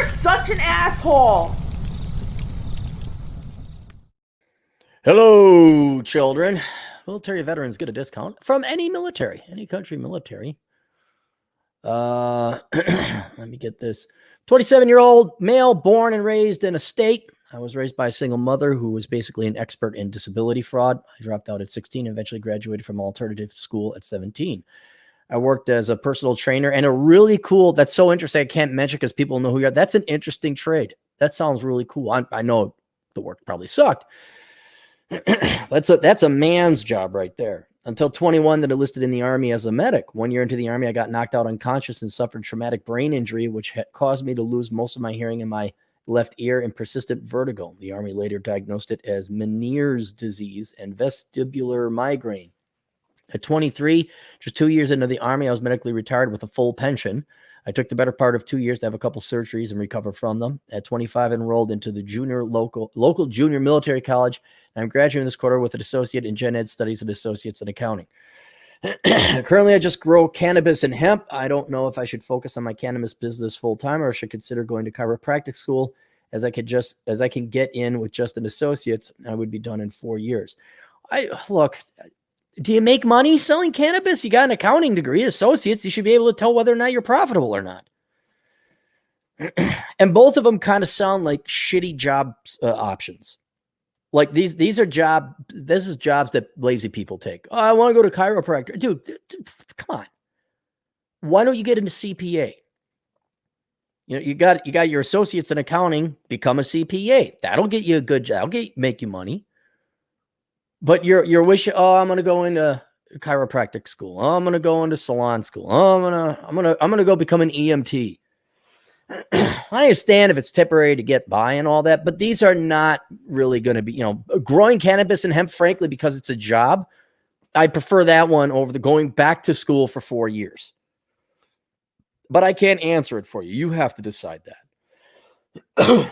such an asshole. Hello, children. Military veterans get a discount from any military, any country military. Let me get this. 27-year-old male born and raised in a state. I was raised by a single mother who was basically an expert in disability fraud. I dropped out at 16 and eventually graduated from alternative school at 17. I worked as a personal trainer and a really cool, that's so interesting. I can't mention because people know who you are. That's an interesting trade. That sounds really cool. I know the work probably sucked. That's a man's job right there. Until 21, that enlisted in the Army as a medic. 1 year into the Army, I got knocked out unconscious and suffered traumatic brain injury, which caused me to lose most of my hearing in my left ear and persistent vertigo. The Army later diagnosed it as Meniere's disease and vestibular migraine. At 23, just 2 years into the Army, I was medically retired with a full pension. I took the better part of 2 years to have a couple surgeries and recover from them. At 25, enrolled into the local junior military college. And I'm graduating this quarter with an associate in gen ed studies and associates in accounting. Currently, I just grow cannabis and hemp. I don't know if I should focus on my cannabis business full time or should consider going to chiropractic school, as I can get in with just an associate's. I would be done in 4 years. Look. Do you make money selling cannabis? You got an accounting degree, associates. You should be able to tell whether or not you're profitable or not. And both of them kind of sound like shitty job options. Like this is jobs that lazy people take. Oh, I want to go to chiropractor. Dude, come on. Why don't you get into CPA? You know, you got your associates in accounting, become a CPA. That'll get you a good job. Make you money. But your wish, I'm going to go into chiropractic school. I'm going to go into salon school. I'm going to go become an EMT. I understand if it's temporary to get by and all that, but these are not really going to be, growing cannabis and hemp, frankly, because it's a job. I prefer that one over the going back to school for 4 years. But I can't answer it for you. You have to decide that. The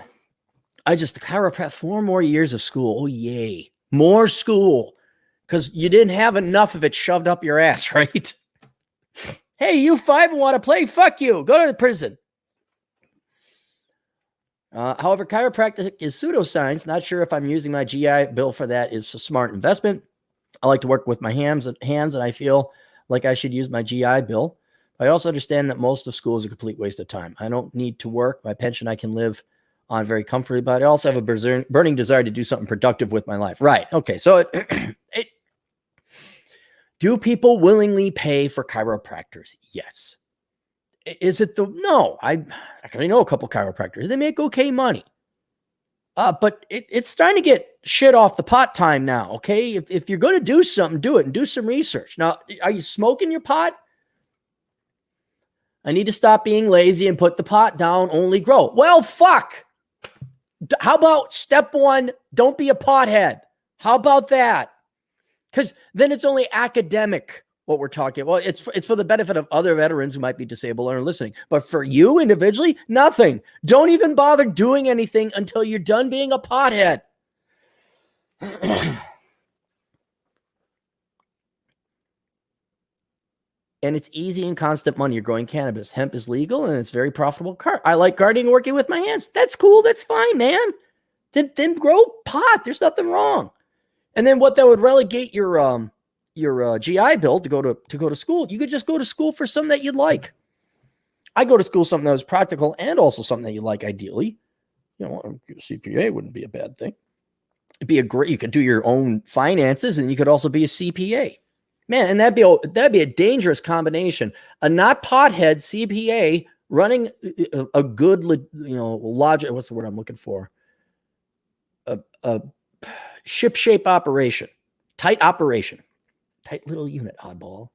chiropractic, 4 more years of school. Oh, yay. More school, because you didn't have enough of it shoved up your ass, right? Hey, you 5 want to play? Fuck you. Go to the prison. However, chiropractic is pseudoscience. Not sure if I'm using my GI Bill for that is a smart investment. I like to work with my hands, and I feel like I should use my GI Bill. I also understand that most of school is a complete waste of time. I don't need to work. My pension I can live on very comfortably, but I also have a burning desire to do something productive with my life. Right. Okay. So do people willingly pay for chiropractors? Yes. Is it no, I actually know a couple chiropractors. They make okay money. But it's starting to get shit off the pot time now. Okay. If you're going to do something, do it and do some research. Now, are you smoking your pot? I need to stop being lazy and put the pot down, only grow. Well, fuck. How about step 1, don't be a pothead? How about that? Because then it's only academic what we're talking. Well, it's for the benefit of other veterans who might be disabled or listening. But for you individually, nothing. Don't even bother doing anything until you're done being a pothead. And it's easy and constant money. You're growing cannabis. Hemp is legal and it's very profitable. I like gardening, working with my hands. That's cool. That's fine, man. Then grow pot. There's nothing wrong. And then what that would relegate your GI Bill to go to school. You could just go to school for something that you'd like. I go to school something that was practical and also something that you like. Ideally, CPA wouldn't be a bad thing. It'd be you could do your own finances and you could also be a CPA. Man, and that'd be a dangerous combination. A not pothead CPA running a good, logic. What's the word I'm looking for? A ship-shape operation, tight little unit, oddball.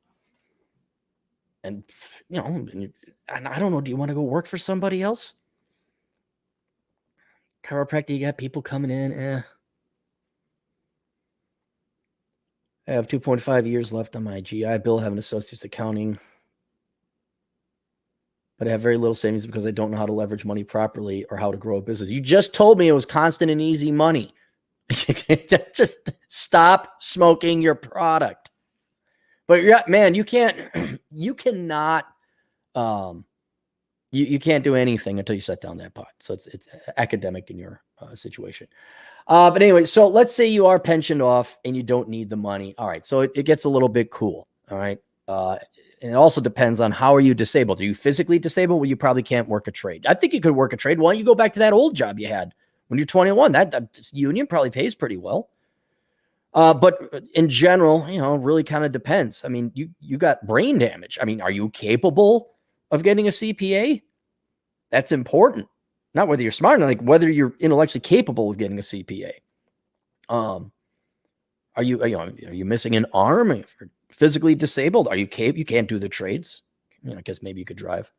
And I don't know. Do you want to go work for somebody else? Chiropractic, you got people coming in. I have 2.5 years left on my GI Bill, have an associate's accounting, but I have very little savings because I don't know how to leverage money properly or how to grow a business. You just told me it was constant and easy money. Just stop smoking your product. But yeah, man, you cannot You can't do anything until you set down that pot. So it's academic in your situation. But anyway, so let's say you are pensioned off and you don't need the money. All right. So it gets a little bit cool. All right. And it also depends on how are you disabled. Are you physically disabled? Well, you probably can't work a trade. I think you could work a trade. Why don't you go back to that old job you had when you're 21? That union probably pays pretty well. But in general, really kind of depends. I mean, you got brain damage. I mean, are you capable of getting a CPA? That's important. Not whether you're smart, like whether you're intellectually capable of getting a CPA. Are you missing an arm? If you're physically disabled, are you capable? You can't do the trades. I guess maybe you could drive.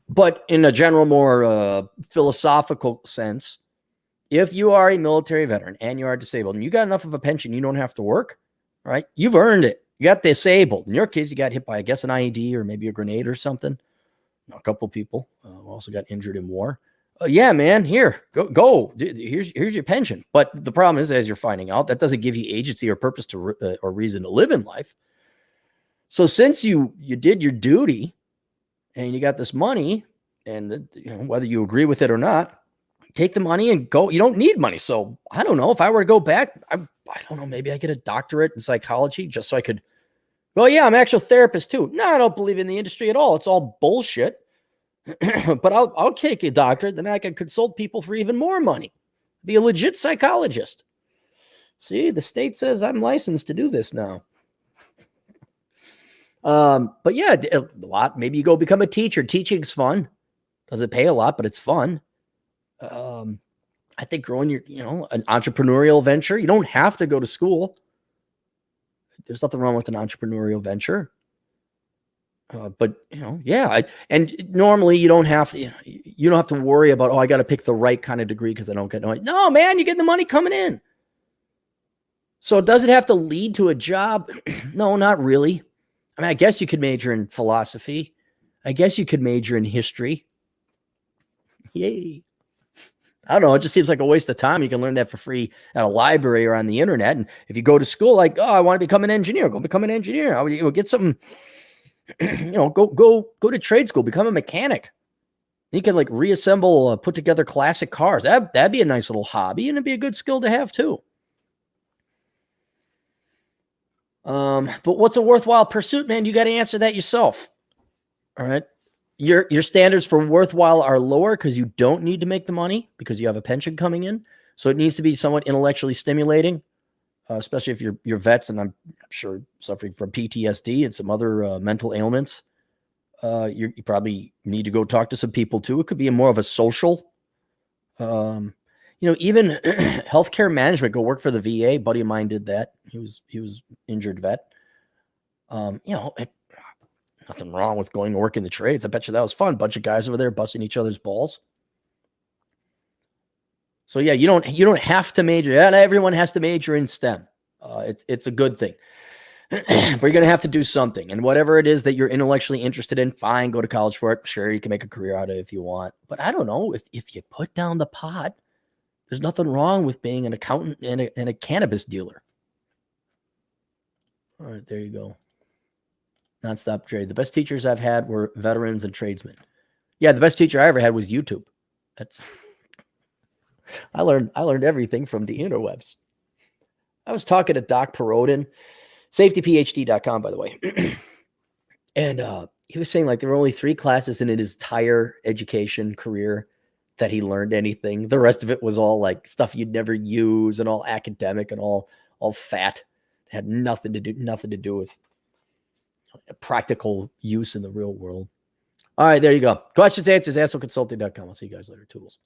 But in a general, more philosophical sense, if you are a military veteran and you are disabled and you got enough of a pension, you don't have to work, right? You've earned it. You got disabled. In your case, you got hit by, I guess, an IED or maybe a grenade or something. A couple people also got injured in war. Yeah, man, here, go. Here's your pension. But the problem is, as you're finding out, that doesn't give you agency or purpose to or reason to live in life. So since you did your duty and you got this money, and whether you agree with it or not, take the money and go. You don't need money. So I don't know if I were to go back, I don't know, maybe I get a doctorate in psychology just so I could. Well, yeah, I'm an actual therapist too. No, I don't believe in the industry at all. It's all bullshit. But I'll take a doctorate, then I can consult people for even more money. Be a legit psychologist. See, the state says I'm licensed to do this now. But yeah, a lot. Maybe you go become a teacher. Teaching's fun. Doesn't pay a lot, but it's fun. I think growing an entrepreneurial venture. You don't have to go to school. There's nothing wrong with an entrepreneurial venture. But yeah. And normally you don't have to worry about, I got to pick the right kind of degree because I don't get no, man, you get the money coming in. So does it have to lead to a job? No, not really. I mean, I guess you could major in philosophy. I guess you could major in history. Yay. I don't know. It just seems like a waste of time. You can learn that for free at a library or on the internet. And if you go to school, like, I want to become an engineer, go become an engineer. You'll get something, go to trade school, become a mechanic. You can like reassemble, put together classic cars. That'd be a nice little hobby, and it'd be a good skill to have too. But what's a worthwhile pursuit, man? You got to answer that yourself. All right. Your standards for worthwhile are lower because you don't need to make the money because you have a pension coming in. So it needs to be somewhat intellectually stimulating, especially if you're vets, and I'm sure suffering from PTSD and some other mental ailments. You probably need to go talk to some people too. It could be more of a social, even healthcare management. Go work for the VA. A buddy of mine did that. He was injured vet. Nothing wrong with going to work in the trades. I bet you that was fun. Bunch of guys over there busting each other's balls. So yeah, you don't have to major. Yeah, not everyone has to major in STEM. It's a good thing. But you're going to have to do something. And whatever it is that you're intellectually interested in, fine, go to college for it. Sure, you can make a career out of it if you want. But I don't know, if you put down the pot, there's nothing wrong with being an accountant and a cannabis dealer. All right, there you go. Nonstop trade. The best teachers I've had were veterans and tradesmen. Yeah, the best teacher I ever had was YouTube. I learned everything from the interwebs. I was talking to Doc Perodin, safetyphd.com, by the way. And he was saying like there were only 3 classes in his entire education career that he learned anything. The rest of it was all like stuff you'd never use and all academic and all fat. It had nothing to do with practical use in the real world. All right, there you go. Questions, answers, AstroConsulting.com. I'll see you guys later. Toodles.